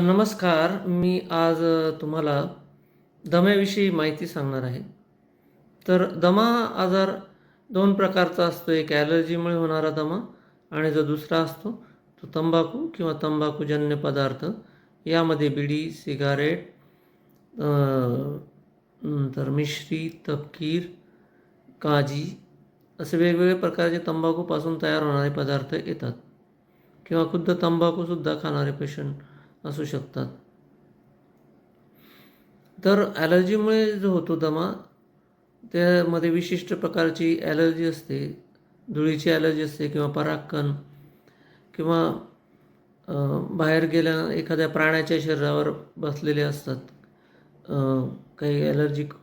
नमस्कार. मी आज तुम्हाला दम्याविषयी माहिती सांगणार आहे. तर दमा आजार 2 प्रकारचा असतो. एक ॲलर्जीमुळे होणारा दमा आणि जो दुसरा असतो तो तंबाखू किंवा तंबाखूजन्य पदार्थ. यामध्ये बिडी, सिगारेट, अ, नंतर मिश्री, तपकीर, काजी असे वेगवेगळे प्रकारचे तंबाखूपासून तयार होणारे पदार्थ येतात किंवा खुद्द तंबाखूसुद्धा खाणारे पेशंट असू शकतात. तर ॲलर्जीमुळे जो होतो दमा, त्यामध्ये विशिष्ट प्रकारची ॲलर्जी असते. धुळीची ॲलर्जी असते किंवा परागकण किंवा अ, बाहेर गेल्या एखाद्या प्राण्याच्या शरीरावर बसलेले असतात. अ, काही ॲलर्जिक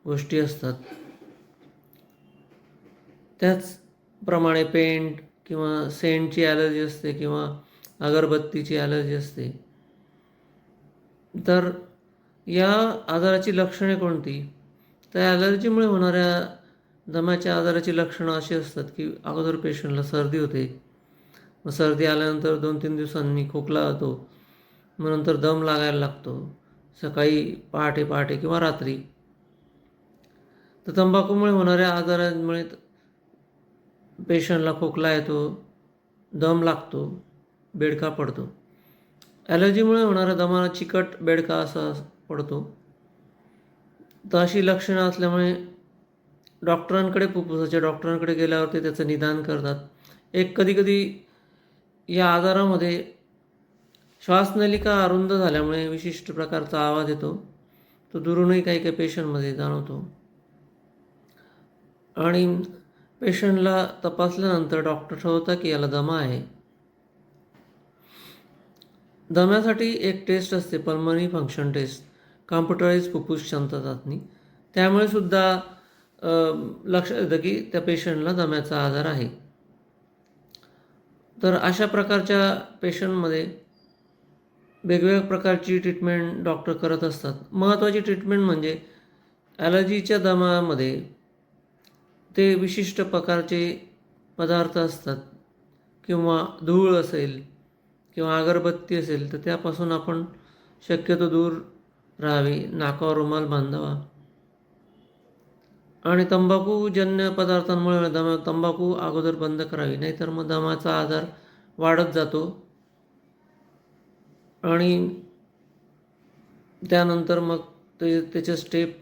गोष्टी असतात. त्याचप्रमाणे पेंट किंवा सेंटची ॲलर्जी असते किंवा अगरबत्तीची ॲलर्जी असते. तर या आजाराची लक्षणे कोणती? तर ॲलर्जीमुळे होणाऱ्या दम्याच्या आजाराची लक्षणं अशी असतात, की अगोदर पेशंटला सर्दी होते. मग सर्दी आल्यानंतर 2-3 दिवसांनी खोकला होतो. मग नंतर दम लागायला लागतो. सकाळी पहाटे-पहाटे किंवा रात्री. तर तंबाखूमुळे होणाऱ्या आजारांमुळे पेशंटला खोकला येतो, दम लागतो, बेडका पडतो. ॲलर्जीमुळे होणारा दमा चिकट बेडका असा पडतो. तर अशी लक्षणं असल्यामुळे फुफ्फुसाच्या डॉक्टरांकडे गेल्यावर ते त्याचं निदान करतात. कधी-कधी या आजारामध्ये श्वासनलिका अरुंद झाल्यामुळे विशिष्ट प्रकारचा आवाज येतो. तो दुरूनही काही-काही पेशंटमध्ये जाणवतो. आणि पेशंटला तपासल्यानंतर डॉक्टर ठरवतात की याला दमा आहे. दम्यासाठी एक टेस्ट असते पल्मोनरी फंक्शन टेस्ट, कॉम्प्युटराइज्ड फुफ्फुस क्षमता चाचणी. त्यामुळे सुद्धा लक्षात येतं की त्या पेशंटला दम्याचा आजार आहे. तर अशा प्रकारच्या पेशंटमध्ये वेगवेगळ्या प्रकारची ट्रीटमेंट डॉक्टर करत असतात. महत्त्वाची ट्रीटमेंट म्हणजे ॲलर्जीच्या दम्यामध्ये ते विशिष्ट प्रकारचे पदार्थ असतात किंवा धूळ असेल किंवा अगरबत्ती असेल तर त्यापासून आपण शक्यतो दूर राहावे. नाकावर रुमाल बांधावा आणि तंबाखूजन्य पदार्थांमुळे तंबाखू अगोदर बंद करावी. नाहीतर मग दमाचा आजार वाढत जातो आणि त्यानंतर मग त्याचे स्टेप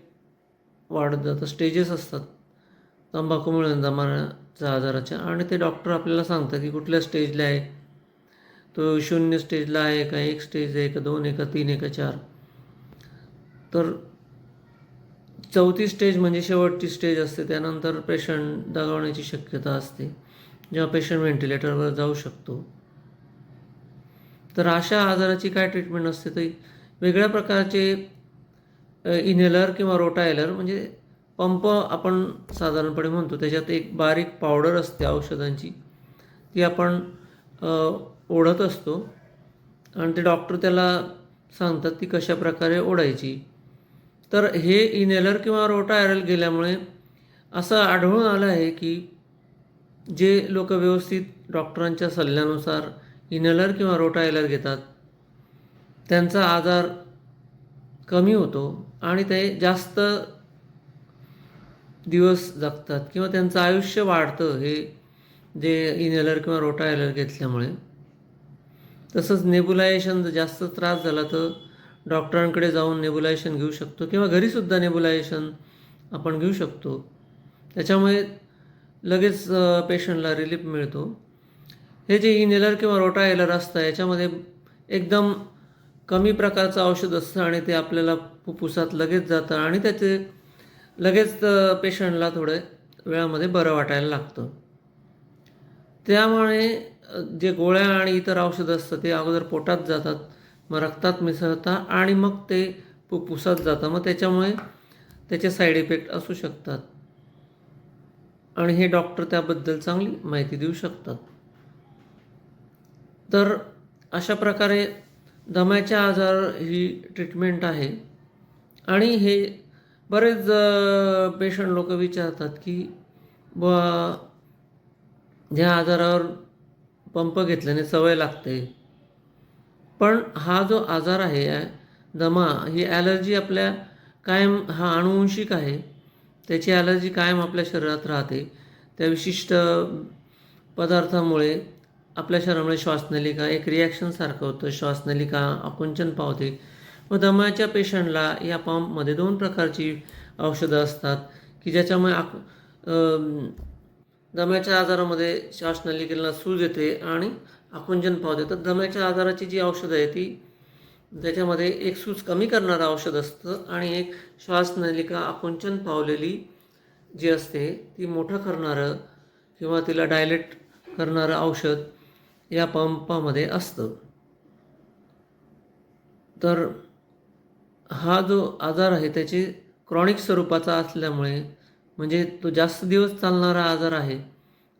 वाढत जातात. स्टेजेस असतात तंबाखूमुळे दम्याच्या आजाराच्या आणि ते डॉक्टर आपल्याला सांगतात की कुठल्या स्टेजला आहे. तो 0 स्टेजला आहे का, 1 स्टेज आहे का, 2 आहे का, 3 आहे का, 4. तर 4थी स्टेज म्हणजे शेवटची स्टेज असते. त्यानंतर पेशंट दगावण्याची शक्यता असते, जेव्हा पेशंट व्हेंटिलेटरवर जाऊ शकतो. तर अशा आजाराची काय ट्रीटमेंट असते, तर वेगळ्या प्रकारचे इन्हेलर किंवा रोटावेलर म्हणजे पंप आपण साधारणपणे म्हणतो. त्याच्यात एक बारीक पावडर असते औषधांची. ती आपण ओढत असतो आणि ते डॉक्टर त्याला सांगतात ती कशाप्रकारे ओढायची. तर हे इन्हेलर किंवा रोटावेलर गेल्यामुळे असं आढळून आलं आहे की जे लोक व्यवस्थित डॉक्टरांच्या सल्ल्यानुसार इन्हेलर किंवा रोटावेलर घेतात त्यांचा आजार कमी होतो आणि ते जास्त दिवस जगतात किंवा त्यांचं आयुष्य वाढतं हे जे इन्हेलर किंवा रोटावेलर घेतल्यामुळे. तसंच नेबुलायझेशन जर जास्त त्रास झाला तर डॉक्टरांकडे जाऊन नेबुलायझेशन घेऊ शकतो किंवा घरीसुद्धा नेबुलायझेशन आपण घेऊ शकतो. त्याच्यामुळे लगेच पेशंटला रिलीफ मिळतो. हे जे इन्हेलर किंवा रोटावेलर असतं याच्यामध्ये एकदम कमी प्रकारचं औषध असतं आणि ते आपल्याला फुफ्फुसात लगेच जातं आणि त्याचे लगेच पेशंटला थोड्या वेळामध्ये बरं वाटायला लागतं. त्यामुळे जे गोळ्या आणि इतर औषधं असतं ते अगोदर पोटात जातात, मग रक्तात मिसळतात आणि मग ते फुफ्फुसात जातं. मग त्याच्यामुळे त्याचे साईड इफेक्ट असू शकतात आणि हे डॉक्टर त्याबद्दल चांगली माहिती देऊ शकतात. तर अशा प्रकारे दम्याच्या आजार ही ट्रीटमेंट आहे आणि हे बरेच पेशंट लोक विचारतात की बुवा ह्या आजारावर पंप घेतल्याने सवय लागते पण हा जो आजार आहे दमा ही ॲलर्जी आपल्या कायम हा अनुवंशिक आहे. त्याची ॲलर्जी कायम आपल्या शरीरात राहते. त्या विशिष्ट पदार्थामुळे आपल्या शरीरामध्ये श्वासनलिका एक रिॲक्शनसारखं होतं. श्वासनलिका आकुंचन पावते. मग दम्याच्या पेशंटला या पंपमध्ये 2 प्रकारची औषधं असतात, की ज्याच्यामुळे दम्याच्या आजारामध्ये श्वासनलिकेला सूज येते आणि आकुंचन पावते. तर दम्याच्या आजाराची जी औषधं आहे ती त्याच्यामध्ये एक सूज कमी करणारं औषध असतं आणि एक श्वासनलिका आकुंचन पावलेली जी असते ती मोठं करणारं किंवा तिला डायलेट करणारं औषध या पंपामध्ये असतं. तर हा जो आजार आहे त्याची क्रॉनिक स्वरूपाचा असल्यामुळे म्हणजे तो जास्त दिवस चालणारा आजार आहे.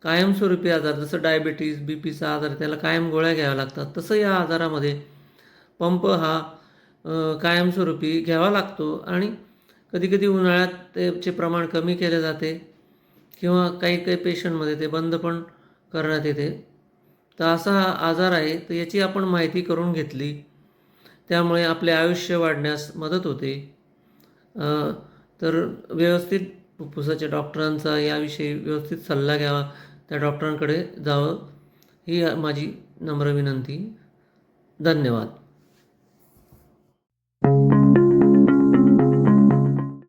कायमस्वरूपी आजार जसं डायबिटीज, बीपीचा आजार त्याला कायम गोळ्या घ्याव्या लागतात. तसं या आजारामध्ये पंप हा कायमस्वरूपी घ्यावा लागतो आणि कधीकधी उन्हाळ्यात त्याचे प्रमाण कमी केले जाते किंवा काही काही पेशंटमध्ये ते बंद पण करण्यात येते. तर असा हा आजार आहे. तर याची आपण माहिती करून घेतली. त्यामुळे आपले आयुष्य वाढण्यास मदत होते. तर व्यवस्थित फुफ्फुसाच्या डॉक्टरांचा याविषयी व्यवस्थित सल्ला घ्यावा. त्या डॉक्टरांकडे जावं ही माझी नम्र विनंती. धन्यवाद.